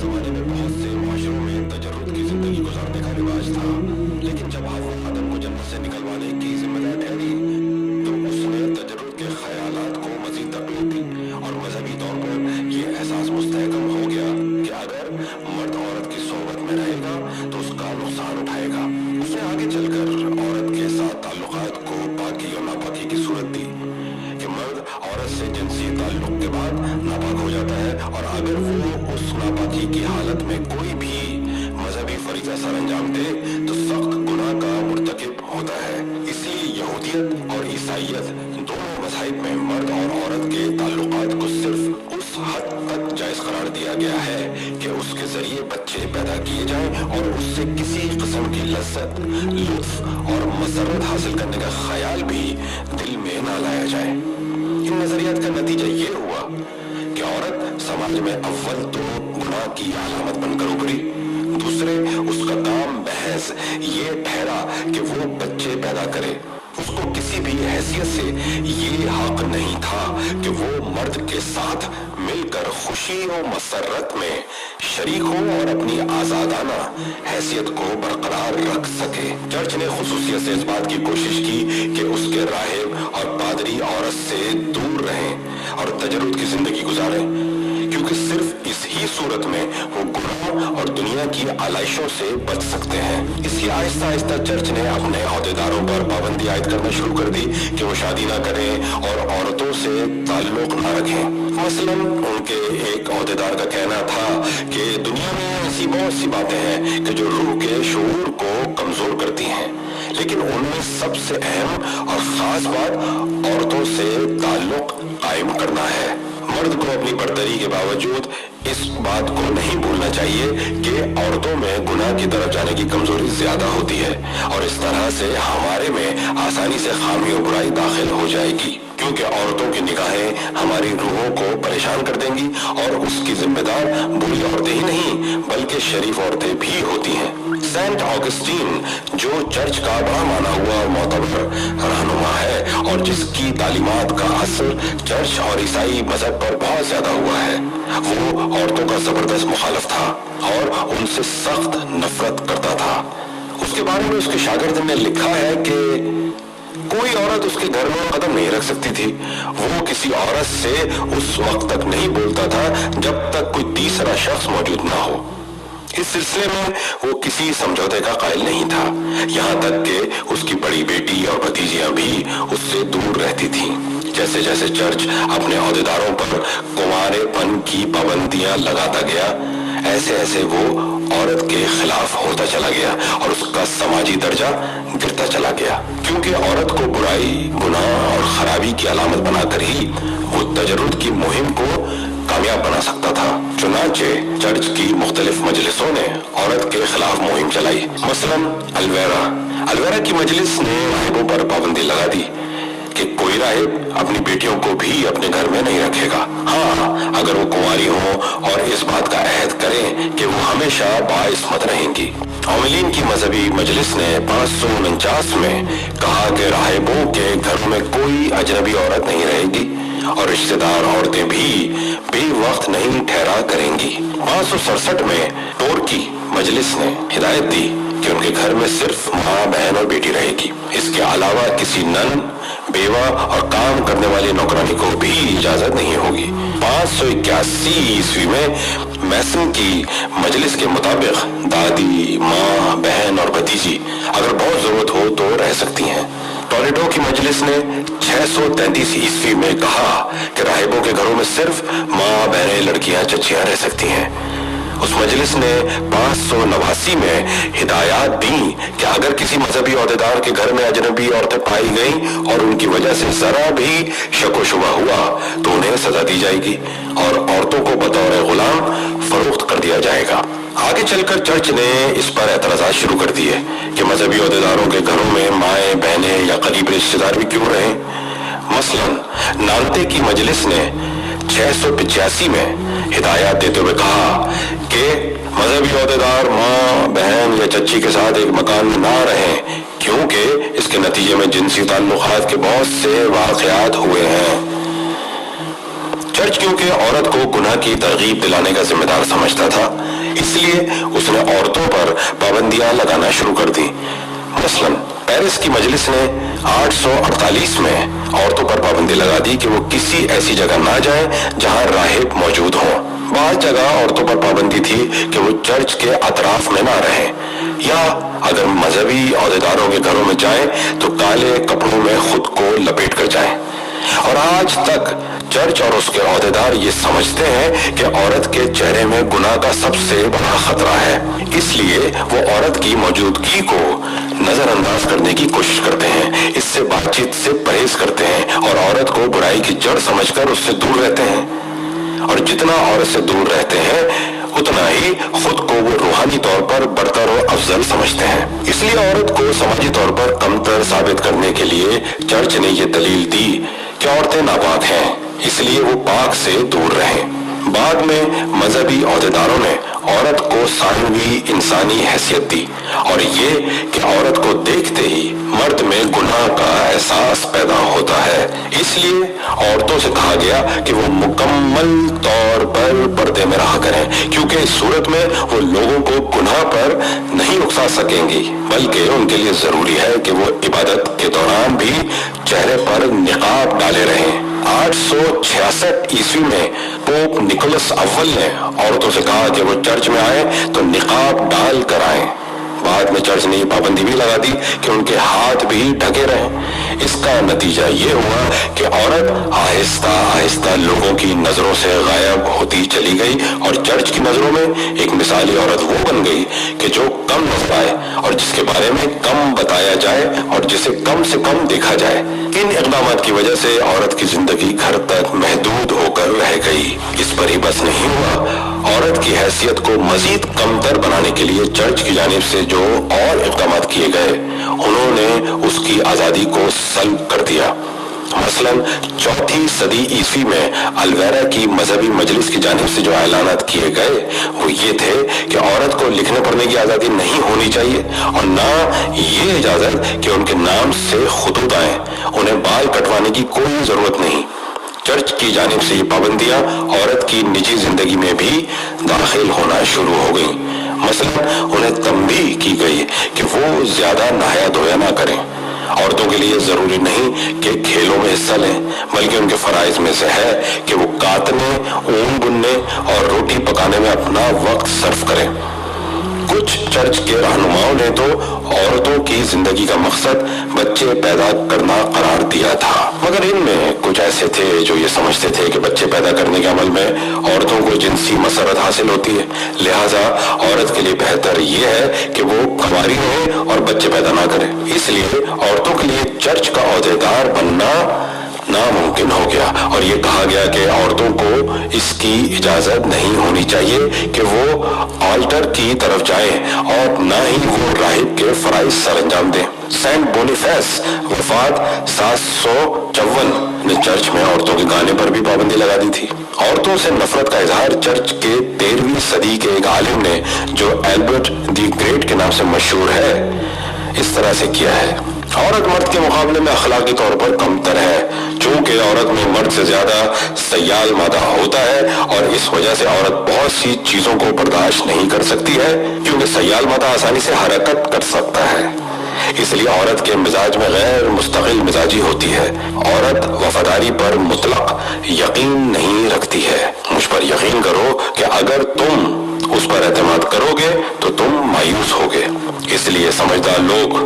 जमाने में बहुत से माशरों में तजर्रुद की जिंदगी गुजारने का रिवाज था, लेकिन जब हव्वा आदम को जन्नत से निकलवाने की जिम्मेदार ठहरी तो उसने तजर्रुद के ख्यालात को मजीद तकलीफ दी और मजहबी तौर पर यह एहसास मुस्तहकम हो गया कि अगर मर्द औरत की सोहबत में रहेगा तो उसका नुकसान उठाएगा। उसने आगे चलकर औरत के साथ ताल्लुकात को पाकी और नापाकी की सूरत दी कि मर्द औरत से जिनसी ताल्लुक के बाद नापाक हो जाता है और अगर वो उस नापाकी की हालत में कोई भी मजहबी फरीज़ा सर अंजाम दे तो सख्त गुनाह का मुर्तकिब होता है। इसलिए यहूदियत और ईसाइयत दोनों मज़ाहिब में मर्द और औरत के ताल्लुकात को सिर्फ उस हद तक जायज़ करार दिया गया है कि उसके जरिए बच्चे पैदा किए जाएं और उससे किसी किस्म की लज्जत, लुत्फ और मसरत हासिल करने का ख्याल भी दिल में ना लाया जाए। इन नजरियात का नतीजा ये हुआ कि औरत समाज में अव्वल तो गुनाह की अलामत बनकर उभरी, दूसरे उसका काम महज ये ठहरा कि वो बच्चे पैदा करे। उसको किसी भी हैसियत से ये हक नहीं था कि वो मर्द के साथ मिलकर खुशी और मसरत में शरीक हो और अपनी आजादाना हैसियत को बरकरार रख सके। चर्च ने खुसूसियत से इस बात की कोशिश की कि उसके राहिब और पादरी औरत से दूर रहें और तजर्रुद की जिंदगी गुजारें, क्योंकि सिर्फ इस ही सूरत में वो गुनाह और दुनिया की आलाइशों से बच सकते हैं। इसलिए आहिस्ता आहिस्ता चर्च ने अपने अहदेदारों पर पाबंदी आयद करना शुरू कर दी कि वो शादी ना करें और औरतों से ताल्लुक ना रखें। मसलन उनके एक अहदेदार का कहना था कि दुनिया में ऐसी बहुत सी बातें हैं कि जो रूह के शऊर को कमजोर करती हैं, लेकिन उनमें सबसे अहम और खास बात औरतों से ताल्लुक कायम करना है। मर्द को अपनी बर्तरी के बावजूद इस बात को नहीं भूलना चाहिए कि औरतों में गुनाह की तरफ जाने की कमजोरी ज्यादा होती है और इस तरह से हमारे में आसानी से खामी और बुराई दाखिल हो जाएगी, क्योंकि औरतों की निगाहें हमारी रूहों को परेशान कर देंगी और उसकी जिम्मेदार बुरी औरतें ही नहीं बल्कि शरीफ औरतें भी होती हैं। सेंट ऑगस्टीन, जो चर्च का बड़ा माना हुआ और मोतबर रहनुमा है और जिसकी तालीमात का असर चर्च और ईसाई मजहब पर बहुत ज्यादा हुआ है, वो औरतों का जबरदस्त मुखालिफ था और उनसे सख्त नफरत करता था। उसके बारे में उसके शागिर्द ने लिखा है कि कोई औरत उसके घर में कदम नहीं रख सकती थी। वो किसी औरत से उस वक्त तक नहीं बोलता था जब तक कोई तीसरा शख्स मौजूद ना हो। इस सिलसिले में वो किसी समझौते का कायल नहीं था, यहाँ तक कि उसकी बड़ी बेटी और भतीजियां भी उससे दूर रहती थीं। जैसे जैसे चर्च अपने अहदेदारों पर कुंवारेपन की पाबंदियां लगाता गया, ऐसे ऐसे वो औरत के खिलाफ होता चला गया और उसका समाजी दर्जा गिरता चला गया, क्योंकि औरत को बुराई, गुनाह और खराबी की अलामत बनाकर ही वो तजर्रुद की मुहिम को कामयाब बना सकता था। चुनांचे चर्च की मुख्तलिफ मजलिसों ने औरत के खिलाफ मुहिम चलाई। मसलन अलवेरा की मजलिस ने राहिबों पर पाबंदी लगा दी कि कोई राहिब अपनी बेटियों को भी अपने घर में नहीं रखेगा। हाँ, अगर वो कुंवारी हो और इस बात का अहद करें कि वो हमेशा बाइस्मत रहेंगी। औमिलीन की मजहबी मजलिस ने 549 में कहा कि राहिबों के घर में कोई अजनबी औरत नहीं रहेगी और रिश्तेदार औरतें भी बेवक्त नहीं ठहरा करेंगी। 567 में टोर की मजलिस ने हिदायत दी कि उनके घर में सिर्फ माँ, बहन और बेटी रहेगी। इसके अलावा किसी नन, बेवा और काम करने वाली नौकरानी को भी इजाजत नहीं होगी। 581 ईस्वी में मैसन की मजलिस के मुताबिक दादी, माँ, बहन और भतीजी अगर बहुत जरूरत हो तो रह सकती हैं। टोलेडो की मजलिस ने 633 ईस्वी में कहा कि राहिबों के घरों में सिर्फ माँ, बहनें, लड़कियां, चच्चियां रह सकती हैं। उस मजलिस ने 589 में हिदायत दी कि अगर किसी मजहबी अहदेदार के घर में अजनबी औरतें पाई गईं और उनकी वजह से जरा भी शक शुबा हुआ तो उन्हें सजा दी जाएगी और औरतों को बतौर गुलाम फरोख्त कर दिया जाएगा। आगे चलकर चर्च ने इस पर एतराज़ात शुरू कर दिए कि मजहबी अहदेदारों के घरों में माएँ, बहनें या करीब रिश्तेदार भी क्यों रहें। मसलन नानते की मजलिस ने 685 में हिदायत देते हुए कहा कि मजहबी अहदेदार माँ, बहन या चच्ची के साथ एक मकान में ना रहें, क्योंकि इसके नतीजे में जिनसी ताल्लुकात के बहुत से वाक़यात हुए हैं। चर्च क्योंकि औरत को गुनाह की तरगीब दिलाने का जिम्मेदार समझता था, इसलिए उसने औरतों पर पाबंदियां लगाना शुरू कर दी। मसलन पेरिस की मजलिस ने 848 में औरतों पर पाबंदी लगा दी कि वो किसी ऐसी जगह ना जाएं जहां राहिब मौजूद हो। बहुत जगह औरतों पर पाबंदी थी कि वो चर्च के अतराफ में ना रहें, या अगर मजहबी अहदेदारों के घरों में जाएं तो काले कपड़ों में खुद को लपेट कर जाएं। और आज तक चर्च और उसके अहदेदार ये समझते हैं कि औरत के चेहरे में गुनाह का सबसे बड़ा खतरा है, इसलिए वो औरत की मौजूदगी को नजरअंदाज करने की कोशिश करते हैं, इससे बातचीत से परहेज करते हैं और औरत को बुराई की जड़ समझकर उससे दूर रहते हैं। और जितना औरत से दूर रहते हैं उतना ही खुद को वो रूहानी तौर पर बरतर और अफजल समझते हैं। इसलिए औरत को समाजी तौर पर कमतर साबित करने के लिए चर्च ने ये दलील दी कि औरतें नापाक हैं, इसलिए वो पाक से दूर रहें। बाद में मजहबी अहदेदारों ने औरत को सानवी इंसानी हैसियत दी और ये कि औरत को देखते ही मर्द में गुनाह का एहसास पैदा होता है, इसलिए औरतों से कहा गया कि वो मुकम्मल तौर पर पर्दे में रहा करें, क्योंकि इस सूरत में वो लोगों को गुनाह पर नहीं उकसा सकेंगी, बल्कि उनके लिए जरूरी है कि वो इबादत के दौरान भी चेहरे पर निकाब डाले रहें। 866 ईस्वी में पोप निकोलस अव्वल ने औरतों से कहा कि वो चर्च में आए तो निकाब डाल कर आए। बाद में चर्च ने पाबंदी भी लगा दी कि उनके हाथ भी ढके रहें। इसका नतीजा ये हुआ कि औरत आहिस्ता आहिस्ता लोगों की नजरों से गायब होती चली गई और चर्च की नजरों में एक मिसाली औरत वो बन गई कि जो कम नजर आए और जिसके बारे में कम बताया जाए और जिसे कम से कम देखा जाए। इन इक़दामात की वजह से औरत की जिंदगी घर तक महदूद होकर रह गई। इस पर ही बस नहीं हुआ, औरत की हैसियत को मजीद कमतर बनाने के लिए चर्च की जानिब से जो और इक़दामात किए गए, उन्होंने उसकी आज़ादी को सल्ब कर दिया। मसलन 4वीं सदी ईस्वी में अलवेरा की मजहबी मजलिस की जानिब से जो ऐलानात किए गए वो ये थे कि औरत को लिखने पढ़ने की आज़ादी नहीं होनी चाहिए और ना ये इजाज़त कि उनके नाम से खुतूत आए, उन्हें बाल कटवाने की कोई ज़रूरत नहीं। चर्च की जानिब से ये पाबंदियां औरत की निजी जिंदगी में भी दाखिल होना शुरू हो गई। मसलन उन्हें तंबीह की गई कि वो ज्यादा नहाया धोया ना करें। औरतों के लिए जरूरी नहीं कि खेलों में हिस्सा लें, बल्कि उनके फराइज में से है कि वो काटने, ऊन बुनने और रोटी पकाने में अपना वक्त सर्फ करें। कुछ चर्च के रहनुमाओं ने तो औरतों की जिंदगी का मकसद बच्चे पैदा करना करार दिया था, मगर इनमें कुछ ऐसे थे जो ये समझते थे कि बच्चे पैदा करने के अमल में औरतों को जिनसी मसरत हासिल होती है, लिहाजा औरत के लिए बेहतर ये है कि वो कुंवारी रहे और बच्चे पैदा ना करे। इसलिए औरतों के लिए चर्च का अहदेदार बनना नामुमकिन हो गया और ये कहा गया कि औरतों को इसकी इजाजत नहीं होनी चाहिए कि वो ऑल्टर की तरफ जाएं और ना ही वो राहिब के फराइज सरअंजाम दें। सेंट बोनीफेस वफात 754 ने चर्च में औरतों के गाने पर भी पाबंदी लगा दी थी। औरतों से नफरत का इजहार चर्च के 13वीं सदी के एक आलिम ने, जो एल्बर्ट दी ग्रेट के नाम से मशहूर है, इस तरह से किया है। औरत मर्द के मुकाबले में अखलाकी तौर पर कमतर है, चूंकि औरत में मर्द से ज्यादा सयाल मादा होता है और इस वजह से औरत बहुत सी चीजों को बर्दाश्त नहीं कर सकती है, क्योंकि सयाल मादा आसानी से हरकत कर सकता है। इसलिए औरत के मिजाज में गैर मुस्तकिल मिजाजी होती है। औरत वफादारी पर मुतलक यकीन नहीं रखती है। मुझ पर यकीन करो कि अगर तुम उस पर एतमाद करोगे तो तुम मायूस होगे। इसलिए समझदार लोग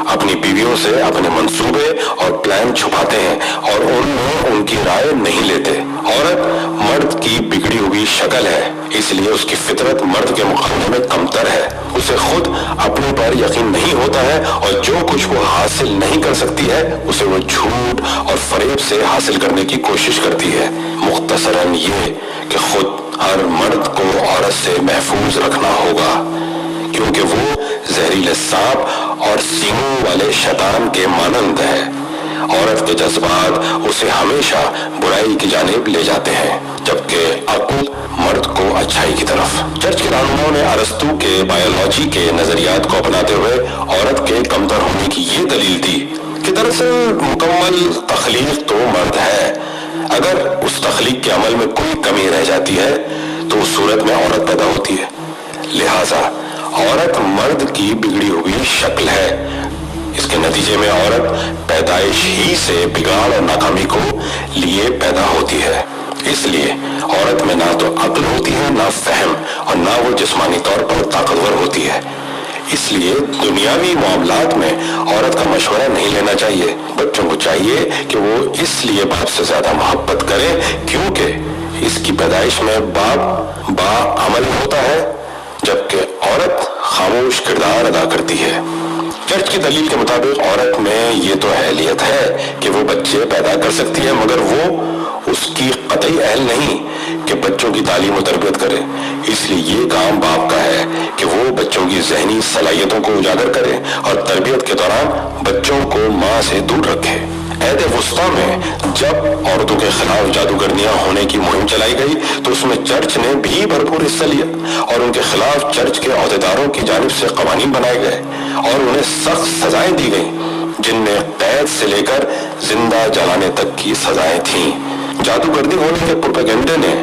अपनी बीवियों से अपने मंसूबे और प्लान छुपाते हैं और उनमें उनकी राय नहीं लेते। औरत मर्द की बिगड़ी हुई शक्ल है, इसलिए उसकी फितरत मर्द के मुकाबले में कमतर है। उसे खुद अपने पर यकीन नहीं होता है और जो कुछ वो हासिल नहीं कर सकती है उसे वो झूठ और फरेब से हासिल करने की कोशिश करती है। मुख्तसरन ये कि खुद हर मर्द को औरत से महफूज रखना होगा, क्योंकि वो जहरीले सांप और सींगों वाले शैतान के मानंद है। औरत के जज्बात उसे हमेशा बुराई की जानिब ले जाते हैं, जबकि अक्ल मर्द को अच्छाई की तरफ। चर्च के रहनुमाओं ने अरस्तू के बायोलॉजी के नजरियात को अपनाते हुए औरत के कमतर होने की ये दलील दी कि दरअसल मुकम्मल तख्लीक तो मर्द है। अगर उस तख्लीक के अमल में कोई कमी रह जाती है तो उस सूरत में औरत पैदा होती है। लिहाजा औरत मर्द की बिगड़ी हुई शक्ल है। इसके नतीजे में औरत पैदाइश ही से बिगाड़ और नाकामी को लिए पैदा होती है। इसलिए औरत में ना तो अक्ल होती है, ना फहम, और ना वो जिस्मानी तौर पर ताकतवर होती है। इसलिए दुनियावी मामलात में औरत का मशवरा नहीं लेना चाहिए। बच्चों को चाहिए कि वो इसलिए बाप से ज्यादा मोहब्बत करें क्योंकि इसकी पैदाइश में बाप बाअमल होता है, जबकि औरत खामोश किरदार अदा करती है। चर्च की दलील के मुताबिक औरत में ये तो अहलियत है कि वो बच्चे पैदा कर सकती है, मगर वो उसकी कतई अहल नहीं कि बच्चों की तालीम और तरबियत करे। इसलिए ये काम बाप का है कि वो बच्चों की जहनी सलाहियतों को उजागर करे और तरबियत के दौरान बच्चों को माँ से दूर रखे। अहद वुस्ता में जब औरतों के खिलाफ जादूगरनियां होने की मुहिम चलाई गई तो उसमें चर्च ने भी भरपूर हिस्सा लिया और उनके खिलाफ चर्च के अहदेदारों की जानिब से कवानीन बनाए गए और उन्हें सख्त सजाएं दी गई, जिनमें कैद से लेकर जिंदा जलाने तक की सजाएं थीं। जादूगर्दी होने के प्रोपेगेंडे ने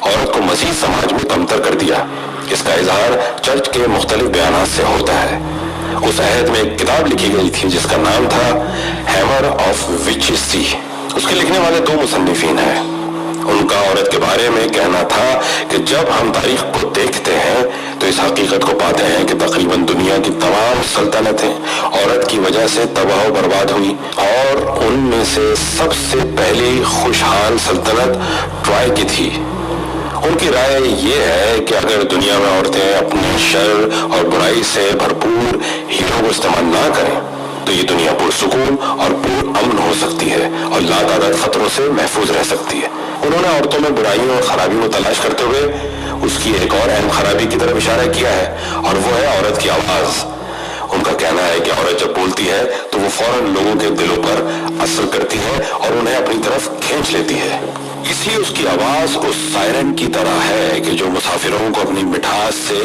औरत को मजीद समाज में कमतर कर दिया। इसका इजहार चर्च के मुख्तलिफ बयानात से होता है। उस अहद में एक किताब लिखी गई थी जिसका नाम था हैमर ऑफ विचेस। उसके लिखने वाले दो मुसन्निफीन हैं। उनका औरत के बारे में कहना था कि जब हम तारीख को देखते हैं तो इस हकीकत को पाते हैं कि तकरीबन दुनिया की तमाम सल्तनतें औरत की वजह से तबाह और बर्बाद हुई और उनमें से सबसे पहली खुशहाल सल्तनत ट्रॉय की थी। उनकी राय ये है कि अगर दुनिया में औरतें अपने शर और बुराई से भरपूर हीरों को इस्तेमाल ना करें तो ये दुनिया पुरसुकून और पुरअमन हो सकती है और लातादाद खतरों से महफूज रह सकती है। उन्होंने औरतों में बुराइयों और खराबियों को तलाश करते हुए उसकी एक और अहम खराबी की तरफ इशारा किया है और वो है औरत की आवाज। उनका कहना है कि औरत जब बोलती है तो वो फौरन लोगों के दिलों पर असर करती है और उन्हें अपनी तरफ खींच लेती है। इसलिए उसकी आवाज उस सायरन की तरह है कि जो मुसाफिरों को अपनी मिठास से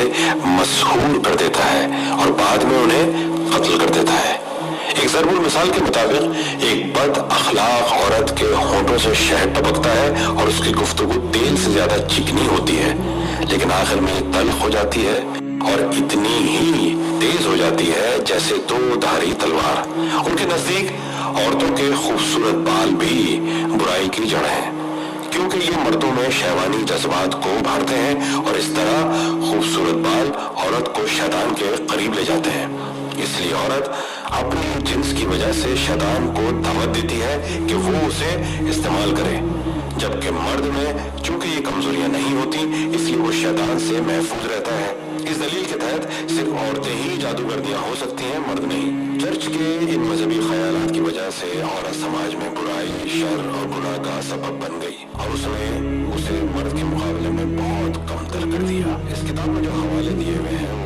मशहूर कर देता है और बाद में उन्हें कत्ल कर देता है। एक ज़रूर मिसाल के मुताबिक एक बद अखलाक औरत के होंठों से शहद टपकता है और उसकी गुफ्तगू तेल से ज्यादा चिकनी होती है, लेकिन आखिर में तल्ख हो जाती है और इतनी ही तेज हो जाती है जैसे दो धारी तलवार। उनके नजदीक औरतों के खूबसूरत बाल भी बुराई की जड़ है, क्योंकि ये मर्दों में शहवानी जज्बात को उभारते हैं और इस तरह खूबसूरत बाल औरत को शैतान के करीब ले जाते हैं। इसलिए औरत अपनी जिन्स की वजह से शैतान को दावत देती है कि वो उसे इस्तेमाल करे, जबकि मर्द में चूंकि ये कमजोरियां नहीं होती इसलिए वो शैतान से महफूज रहता है। इस दलील के तहत सिर्फ औरतें ही जादूगर्दियां हो सकती हैं, मर्द नहीं। चर्च के इन मजहबी ख्यालात की वजह से औरत समाज में बुराई, शर और गुनाह का सबब बन गई और उसने उसे मर्द के मुकाबले में बहुत कमतर कर दिया। इस किताब में जो हवाले दिए हुए हैं